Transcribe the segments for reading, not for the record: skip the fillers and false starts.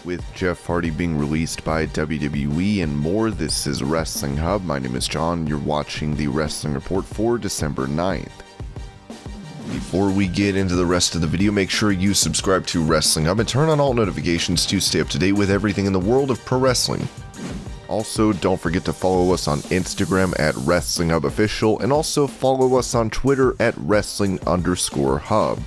With Jeff Hardy being released by WWE and more, this is Wrestling Hub. My name is John. You're watching the Wrestling Report for December 9th. Before we get into the rest of the video, make sure you subscribe to Wrestling Hub and turn on all notifications to stay up to date with everything in the world of pro wrestling. Also, don't forget to follow us on Instagram at Wrestling Hub Official, and also follow us on Twitter at Wrestling_Hub.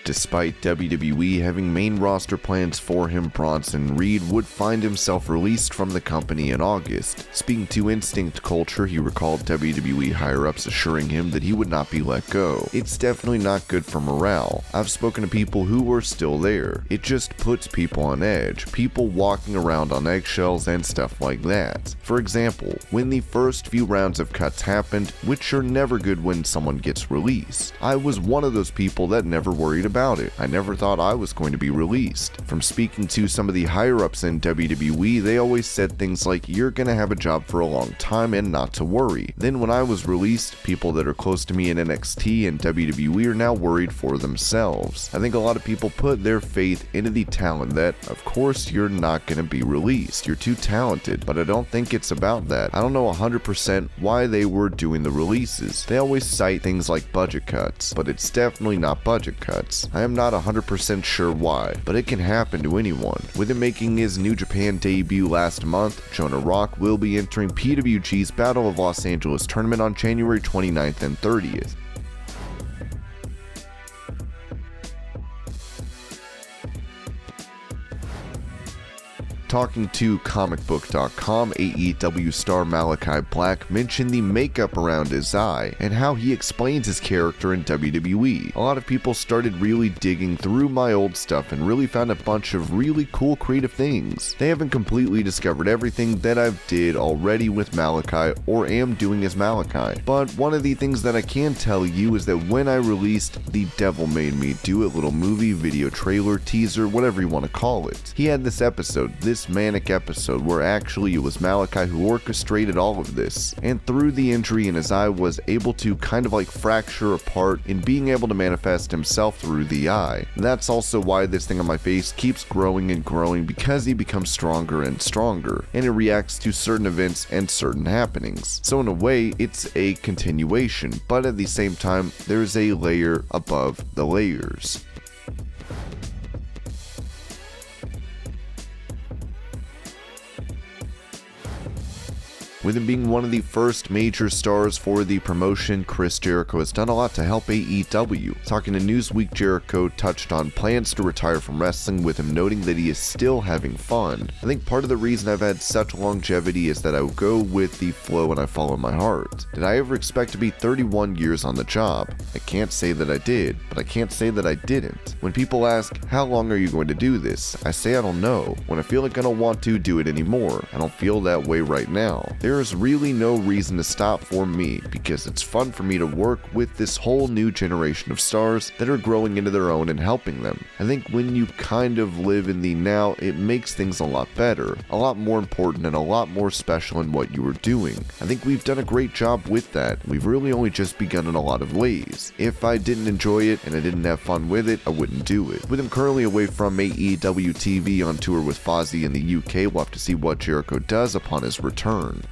Despite WWE having main roster plans for him, Bronson Reed would find himself released from the company in August. Speaking to Instinct Culture, he recalled WWE higher-ups assuring him that he would not be let go. It's definitely not good for morale. I've spoken to people who were still there. It just puts people on edge, people walking around on eggshells and stuff like that. For example, when the first few rounds of cuts happened, which are never good when someone gets released, I was one of those people that never worried about it. I never thought I was going to be released. From speaking to some of the higher-ups in WWE, they always said things like, "You're gonna have a job for a long time and not to worry." Then when I was released, people that are close to me in NXT and WWE are now worried for themselves. I think a lot of people put their faith into the talent that, of course, you're not gonna be released. You're too talented, but I don't think it's about that. I don't know 100% why they were doing the releases. They always cite things like budget cuts, but it's definitely not budget cuts. I am not 100% sure why, but it can happen to anyone. With him making his New Japan debut last month, Jonah Rock will be entering PWG's Battle of Los Angeles tournament on January 29th and 30th. Talking to comicbook.com, AEW star Malakai Black mentioned the makeup around his eye and how he explains his character in WWE. A lot of people started really digging through my old stuff and really found a bunch of really cool creative things. They haven't completely discovered everything that I've did already with Malakai or am doing as Malakai, but one of the things that I can tell you is that when I released The Devil Made Me Do It little movie, video trailer, teaser, whatever you want to call it, he had this episode, this manic episode, where actually it was Malakai who orchestrated all of this, and through the injury in his eye was able to kind of like fracture apart in being able to manifest himself through the eye. And that's also why this thing on my face keeps growing and growing, because he becomes stronger and stronger, and it reacts to certain events and certain happenings. So in a way, it's a continuation, but at the same time, there's a layer above the layers. With him being one of the first major stars for the promotion, Chris Jericho has done a lot to help AEW. Talking to Newsweek, Jericho touched on plans to retire from wrestling, with him noting that he is still having fun. I think part of the reason I've had such longevity is that I go with the flow and I follow my heart. Did I ever expect to be 31 years on the job? I can't say that I did, but I can't say that I didn't. When people ask, "How long are you going to do this?" I say I don't know. When I feel like I don't want to do it anymore, I don't feel that way right now. There is really no reason to stop for me, because it's fun for me to work with this whole new generation of stars that are growing into their own and helping them. I think when you kind of live in the now, it makes things a lot better, a lot more important, and a lot more special in what you are doing. I think we've done a great job with that. We've really only just begun in a lot of ways. If I didn't enjoy it and I didn't have fun with it, I wouldn't do it. With him currently away from AEW TV on tour with Fozzy in the UK, we'll have to see what Jericho does upon his return.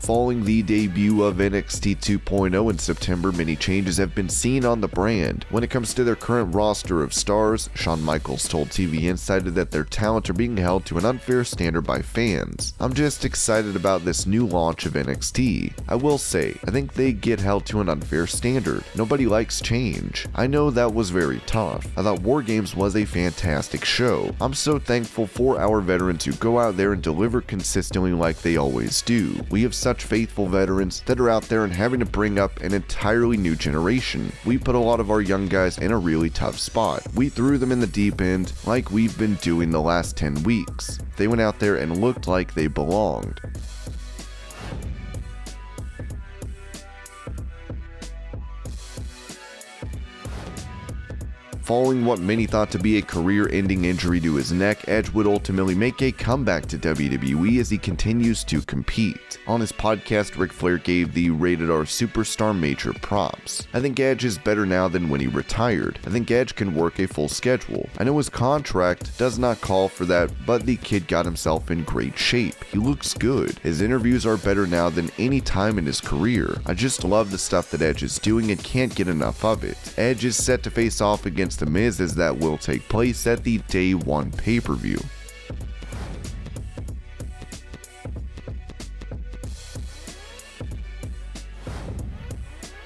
Following the debut of NXT 2.0 in September, many changes have been seen on the brand. When it comes to their current roster of stars, Shawn Michaels told TV Insider that their talent are being held to an unfair standard by fans. "I'm just excited about this new launch of NXT. I will say, I think they get held to an unfair standard. Nobody likes change. I know that was very tough. I thought War Games was a fantastic show. I'm so thankful for our veterans who go out there and deliver consistently like they always do. We have such faithful veterans that are out there and having to bring up an entirely new generation. We put a lot of our young guys in a really tough spot. We threw them in the deep end like we've been doing the last 10 weeks. They went out there and looked like they belonged. Following what many thought to be a career-ending injury to his neck, Edge would ultimately make a comeback to WWE as he continues to compete. On his podcast, Ric Flair gave the Rated R Superstar major props. I think Edge is better now than when he retired. I think Edge can work a full schedule. I know his contract does not call for that, but the kid got himself in great shape. He looks good. His interviews are better now than any time in his career. I just love the stuff that Edge is doing and can't get enough of it. Edge is set to face off against The Miz, as that will take place at the Day 1 pay-per-view.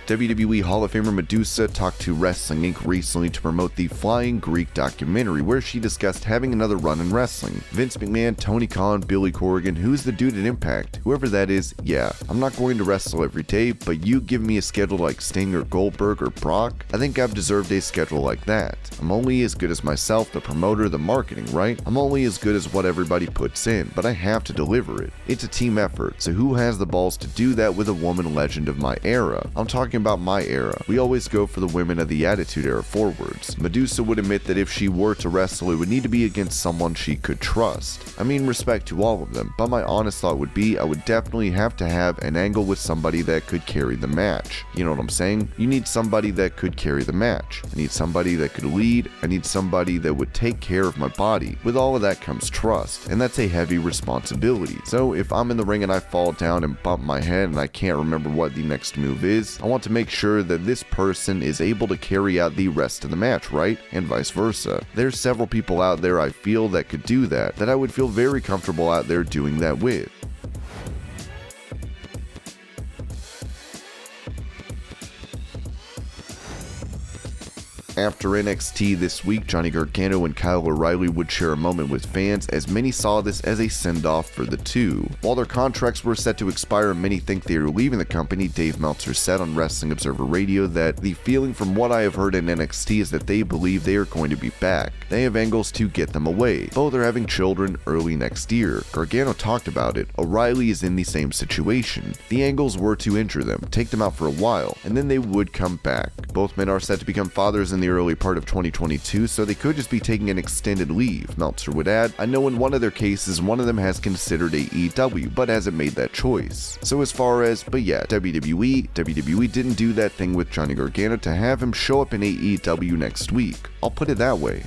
WWE Hall of Famer Madusa talked to Wrestling Inc. recently to promote the Flying Greek documentary, where she discussed having another run in wrestling. Vince McMahon, Tony Khan, Billy Corgan, who's the dude at Impact? Whoever that is, yeah, I'm not going to wrestle every day, but you give me a schedule like Sting or Goldberg or Brock, I think I've deserved a schedule like that. I'm only as good as myself, the promoter, the marketing, right? I'm only as good as what everybody puts in, but I have to deliver it. It's a team effort, so who has the balls to do that with a woman legend of my era? I'm talking about my era. We always go for the women of the Attitude Era forwards. Madusa would admit that if she were to wrestle, it would need to be against someone she could trust. I mean, respect to all of them, but my honest thought would be I would definitely have to have an angle with somebody that could carry the match. You know what I'm saying? You need somebody that could carry the match. I need somebody that could lead. I need somebody that would take care of my body. With all of that comes trust, and that's a heavy responsibility. So if I'm in the ring and I fall down and bump my head and I can't remember what the next move is, I want to make sure that this person is able to carry out the rest of the match, right? And vice versa. There's several people out there I feel that could do that I would feel very comfortable out there doing that with. After NXT this week, Johnny Gargano and Kyle O'Reilly would share a moment with fans, as many saw this as a send-off for the two. While their contracts were set to expire and many think they are leaving the company, Dave Meltzer said on Wrestling Observer Radio that the feeling from what I have heard in NXT is that they believe they are going to be back. They have angles to get them away. Both are having children early next year. Gargano talked about it. O'Reilly is in the same situation. The angles were to injure them, take them out for a while, and then they would come back. Both men are set to become fathers in the early part of 2022, so they could just be taking an extended leave. Meltzer would add, I know in one of their cases, one of them has considered AEW, but hasn't made that choice. So as far as, but yeah, WWE didn't do that thing with Johnny Gargano to have him show up in AEW next week. I'll put it that way.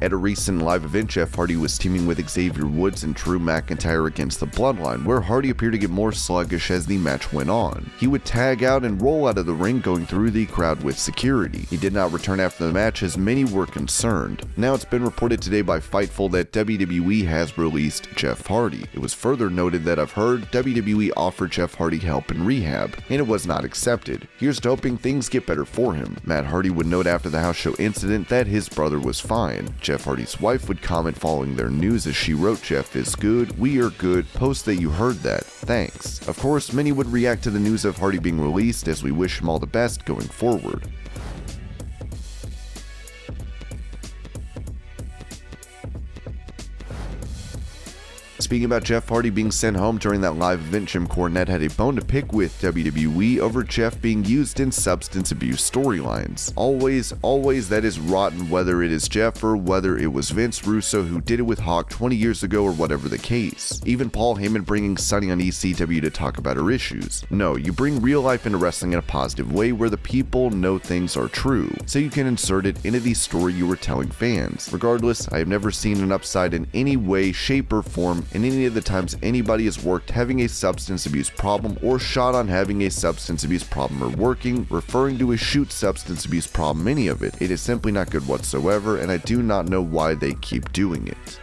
At a recent live event, Jeff Hardy was teaming with Xavier Woods and Drew McIntyre against the Bloodline, where Hardy appeared to get more sluggish as the match went on. He would tag out and roll out of the ring, going through the crowd with security. He did not return after the match, as many were concerned. Now it's been reported today by Fightful that WWE has released Jeff Hardy. It was further noted that I've heard WWE offered Jeff Hardy help in rehab, and it was not accepted. Here's to hoping things get better for him. Matt Hardy would note after the house show incident that his brother was fine. Jeff Hardy's wife would comment following their news, as she wrote, Jeff is good, we are good, post that you heard that, thanks. Of course, many would react to the news of Hardy being released, as we wish him all the best going forward. Speaking about Jeff Hardy being sent home during that live event, Jim Cornette had a bone to pick with WWE over Jeff being used in substance abuse storylines. Always that is rotten, whether it is Jeff or whether it was Vince Russo who did it with Hawk 20 years ago or whatever the case. Even Paul Heyman bringing Sunny on ECW to talk about her issues. No, you bring real life into wrestling in a positive way where the people know things are true, so you can insert it into the story you were telling fans. Regardless, I have never seen an upside in any way, shape, or form in any of the times anybody has worked having a substance abuse problem or shot on having a substance abuse problem or working, referring to a shoot substance abuse problem, any of it. It is simply not good whatsoever, and I do not know why they keep doing it.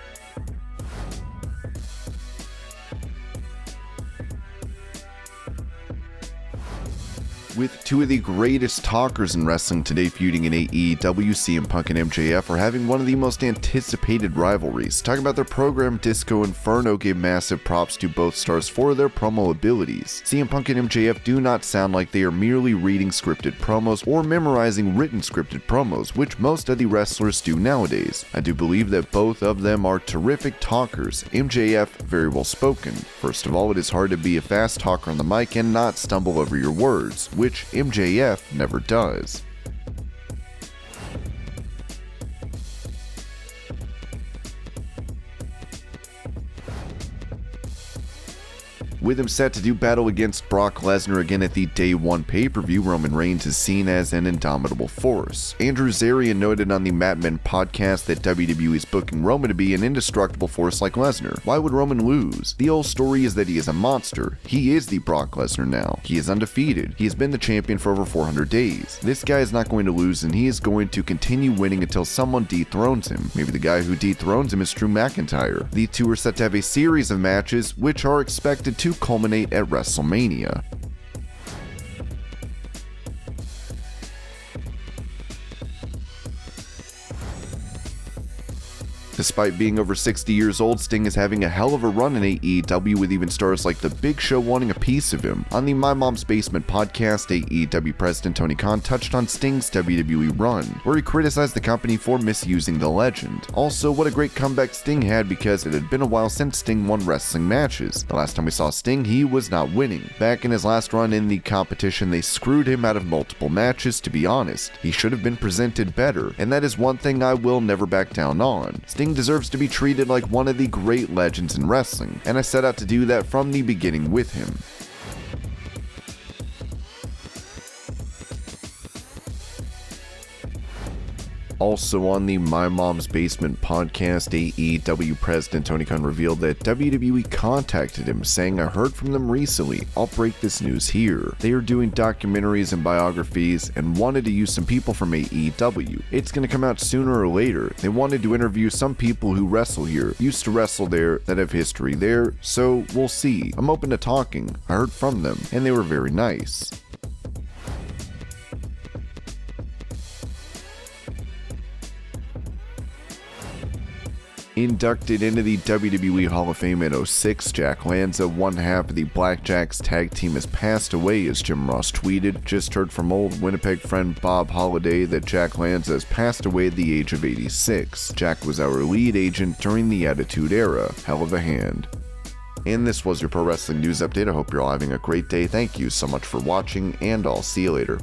With two of the greatest talkers in wrestling today feuding in AEW, CM Punk and MJF are having one of the most anticipated rivalries. Talking about their program, Disco Inferno gave massive props to both stars for their promo abilities. CM Punk and MJF do not sound like they are merely reading scripted promos or memorizing written scripted promos, which most of the wrestlers do nowadays. I do believe that both of them are terrific talkers. MJF, very well spoken. First of all, it is hard to be a fast talker on the mic and not stumble over your words, which MJF never does. With him set to do battle against Brock Lesnar again at the Day 1 pay-per-view, Roman Reigns is seen as an indomitable force. Andrew Zarian noted on the Mat Men podcast that WWE is booking Roman to be an indestructible force like Lesnar. Why would Roman lose? The old story is that he is a monster. He is the Brock Lesnar now. He is undefeated. He has been the champion for over 400 days. This guy is not going to lose, and he is going to continue winning until someone dethrones him. Maybe the guy who dethrones him is Drew McIntyre. The two are set to have a series of matches, which are expected to culminate at WrestleMania. Despite being over 60 years old, Sting is having a hell of a run in AEW, with even stars like The Big Show wanting a piece of him. On the My Mom's Basement podcast, AEW president Tony Khan touched on Sting's WWE run, where he criticized the company for misusing the legend. Also, what a great comeback Sting had, because it had been a while since Sting won wrestling matches. The last time we saw Sting, he was not winning. Back in his last run in the competition, they screwed him out of multiple matches, to be honest. He should have been presented better, and that is one thing I will never back down on. Sting deserves to be treated like one of the great legends in wrestling, and I set out to do that from the beginning with him. Also on the My Mom's Basement podcast, AEW president Tony Khan revealed that WWE contacted him saying, "I heard from them recently. I'll break this news here. They are doing documentaries and biographies and wanted to use some people from AEW. It's going to come out sooner or later. They wanted to interview some people who wrestle here, used to wrestle there, that have history there, so we'll see. I'm open to talking. I heard from them, and they were very nice." Inducted into the WWE Hall of Fame in 2006, Jack Lanza, one half of the Blackjacks tag team, has passed away, as Jim Ross tweeted. Just heard from old Winnipeg friend Bob Holliday that Jack Lanza has passed away at the age of 86. Jack was our lead agent during the Attitude Era. Hell of a hand. And this was your Pro Wrestling News Update. I hope you're all having a great day. Thank you so much for watching, and I'll see you later.